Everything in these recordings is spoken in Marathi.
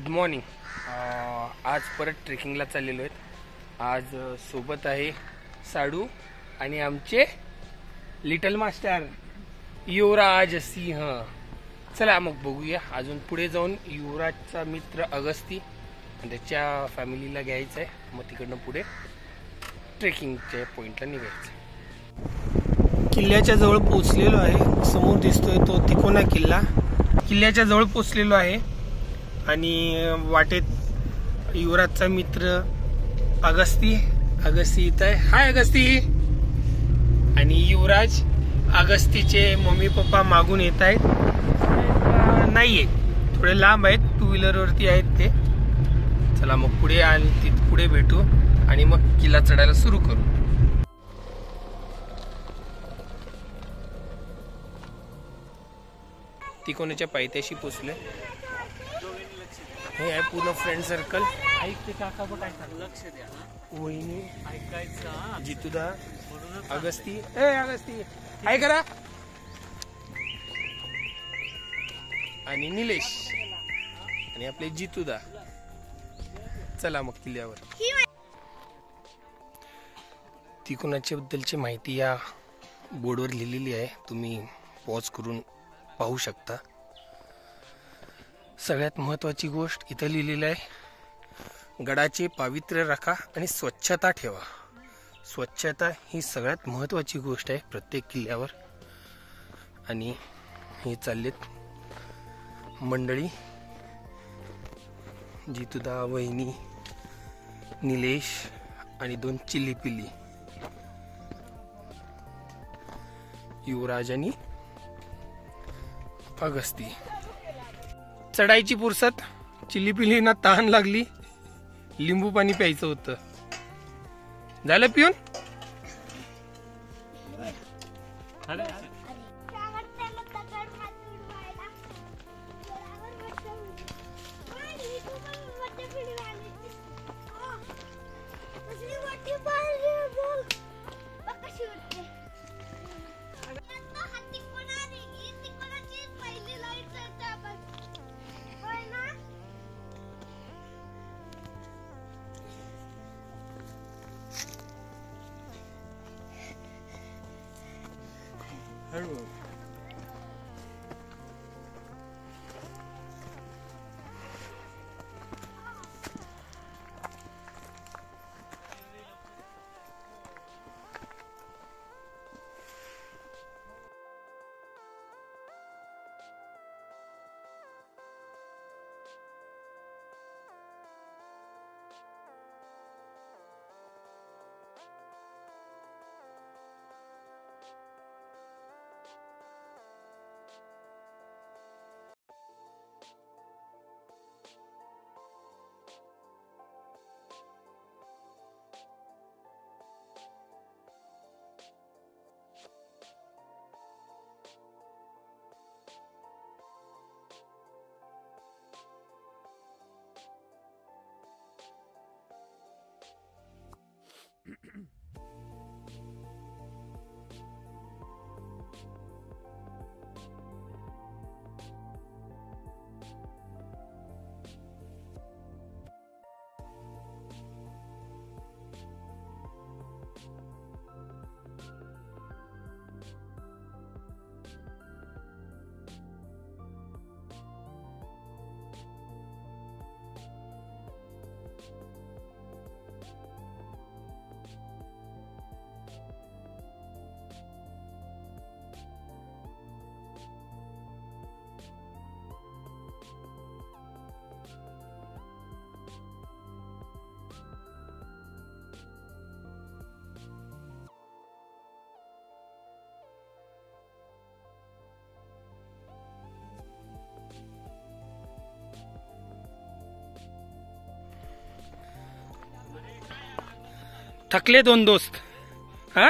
Good morning. आज परत ट्रेकिंगला चाललेलो आहेत. आज सोबत आहे साडू आणि आमचे लिटल मास्टर युवराज सिंह. चला मग बघूया अजून पुढे जाऊन युवराजचा मित्र अगस्ती आणि त्याच्या फॅमिलीला घ्यायचं आहे. मग तिकडनं पुढे ट्रेकिंगच्या पॉइंटला निघायचं. किल्ल्याच्या जवळ पोहोचलेलो आहे. समोर दिसतोय तो तिकोना किल्ला. किल्ल्याच्या जवळ पोहोचलेलो आहे आणि वाटेत युवराजचा मित्र अगस्ती इथं आहे. हाय अगस्ती. आणि युवराज अगस्तीचे मम्मी पप्पा मागून येत आहेत. नाहीये, थोडे लांब आहेत, 2 व्हीलरवरती आहेत ते. चला मग पुढे पुढे भेटू आणि मग किल्ला चढायला सुरू करू. तिकोनाच्या पायथ्याशी पोचले. हे आहे पूर्ण फ्रेंड सर्कल. ऐकते काका बघ, लक्ष द्या. वहिनी, ऐकायचं, जितूदा, अगस्ती. अगस्ती हाय करा. आणि निलेश आणि आपले जितूदा. चला मग किल्ल्यावर. तिकोनाच्या बद्दलची माहिती या बोर्डवर लिहिलेली आहे, तुम्ही पॉज करून पाहू शकता. सगळ्यात महत्त्वाची गोष्ट इथं लिहिलेली आहे, गडाचे पावित्र्य राखा आणि स्वच्छता ठेवा. स्वच्छता ही सगळ्यात महत्त्वाची गोष्ट आहे प्रत्येक किल्ल्यावर. आणि हे चाललेत मंडळी, जितूदा, वहिनी, निलेश आणि 2 चिल्ली पिल्ली, युवराज आणि अगस्ती. चढायची पुरसत. चिल्ली पिल्लींना तहान लागली, लिंबू पाणी प्यायचं होतं. झालं पिऊन. थकले 2 दोस्त. हा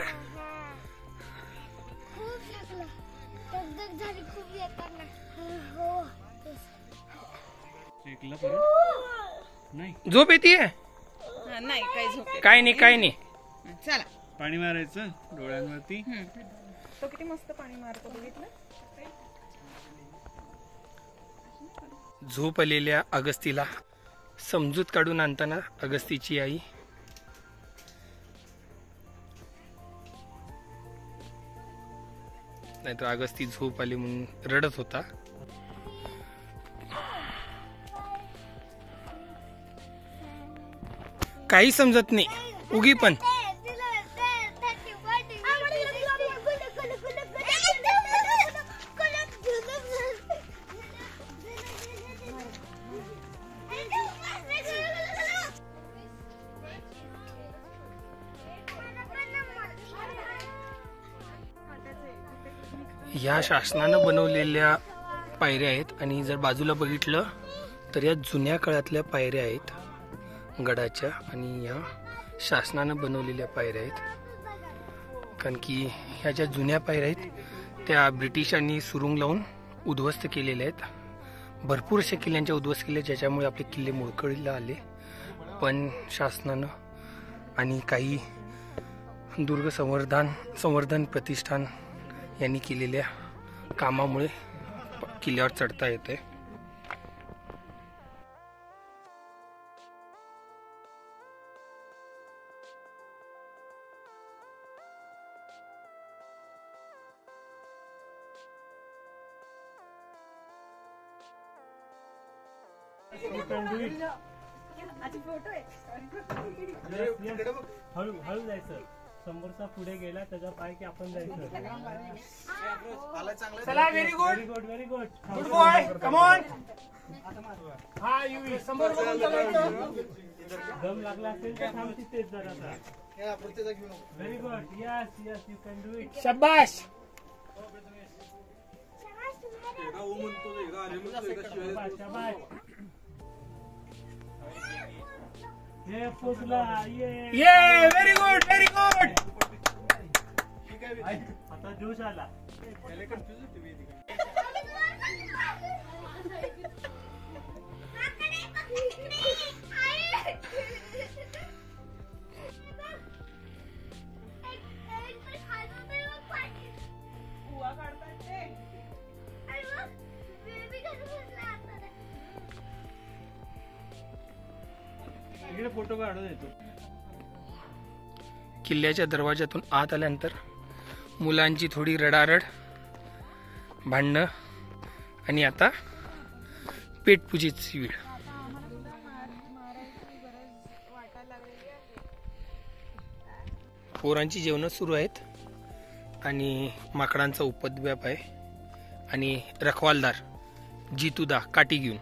झोप येते. नाही काय नाही. चला पाणी मारायचं डोळ्यांवरती. तो किती मस्त पाणी मारतो बघितलं. झोप आलेल्या अगस्तीला समजूत काढून आणताना अगस्तीची आई नाहीतर अगस्ती झोप आली म्हणून रडत होता. काही समजत नाही उगी पण. ह्या शासनानं बनवलेल्या पायऱ्या आहेत आणि जर बाजूला बघितलं तर या जुन्या काळातल्या पायऱ्या आहेत गडाच्या आणि या शासनानं बनवलेल्या पायऱ्या आहेत. कारण की ह्या ज्या जुन्या पायऱ्या आहेत त्या ब्रिटिशांनी सुरुंग लावून उद्ध्वस्त केलेल्या आहेत. भरपूर अशा किल्ल्यांच्या उद्ध्वस्त केल्या ज्याच्यामुळे आपले किल्ले मोडकळीला आले. पण शासनानं आणि काही दुर्ग संवर्धन प्रतिष्ठान यांनी केलेल्या कामामुळे किल्ल्यावर चढता येते. हळू जायचं. समोरचा पुढे गेला त्याचा पाय की आपण जायचं. चला very good very good very good. Good boy come on. हा युवी समोर बघून चालायचं. दम लागला असेल तर थांब तिथेच जरासा. Very good. Yes yes you can do it. शाबाश. शाबाश. ये पोचला. ये व्हेरी गुड व्हेरी गुड. आता जोश आला. इकडे फोटो काढून येतो. किल्ल्याच्या दरवाजातून आत आल्यानंतर मुलांची थोडी रडारड, भांडणं आणि आता पेटपूजेची वेळ. पोरांची जेवणं सुरू आहेत आणि माकडांचा उपद्व्याप आहे आणि रखवालदार जितूदा काठी घेऊन.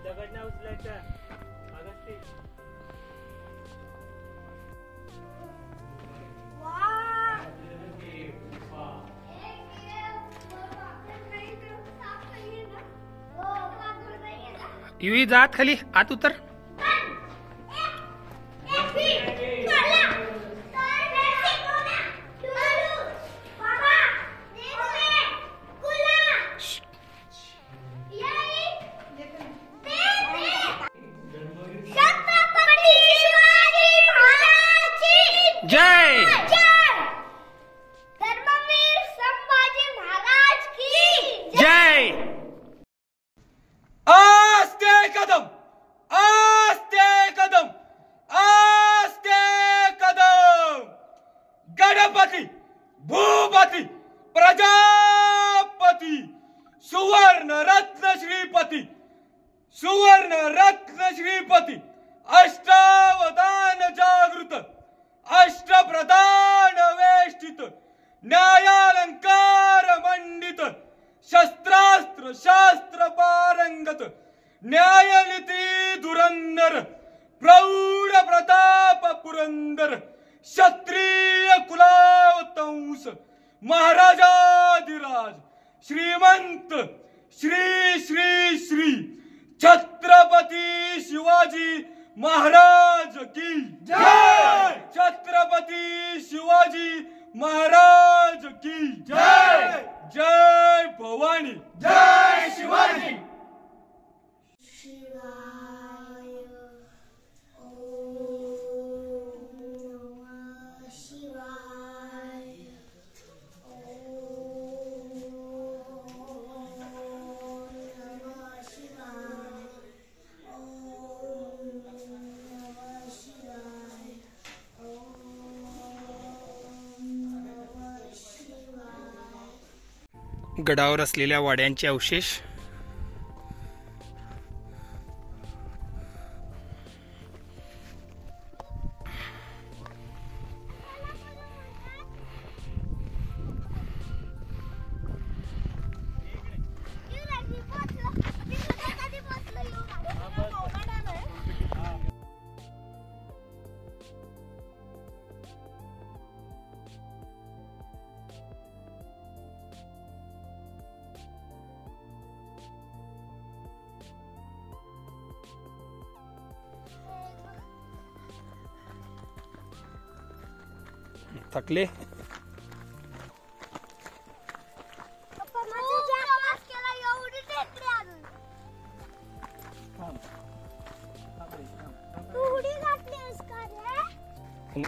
दगड नाही उचलायचा. अगस्ती युवी जात खाली आत उतर. जय धर्मवीर संभाजी महाराज की जय. आस्ते कदम आस्ते कदम. गणपती भूपती प्रजापती सुवर्ण रत्न श्रीपती सुवर्ण रत्न श्रीपती अष्टावधान जागृत अष्टप्रधान वेष्टित न्यायालंकार मंडित शस्त्रास्त्र शास्त्र पारंगत न्यायनीती धुरंधर प्रौढ प्रताप पुरंदर क्षत्रिय कुलावतंस महाराजाधिराज श्रीमंत श्री श्री श्री छत्रपती शिवाजी महाराज की जय छत्रपती शिवाजी महाराज की जय जय भवानी जय शिवाजी शिवाय शिवाय गडावर असलेल्या वाड्यांचे अवशेष थकले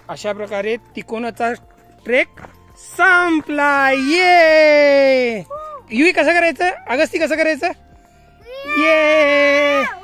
अशा प्रकारे तिकोनाचा ट्रेक संपला. ये युवी कसं करायचं अगस्ती कसं करायचं ये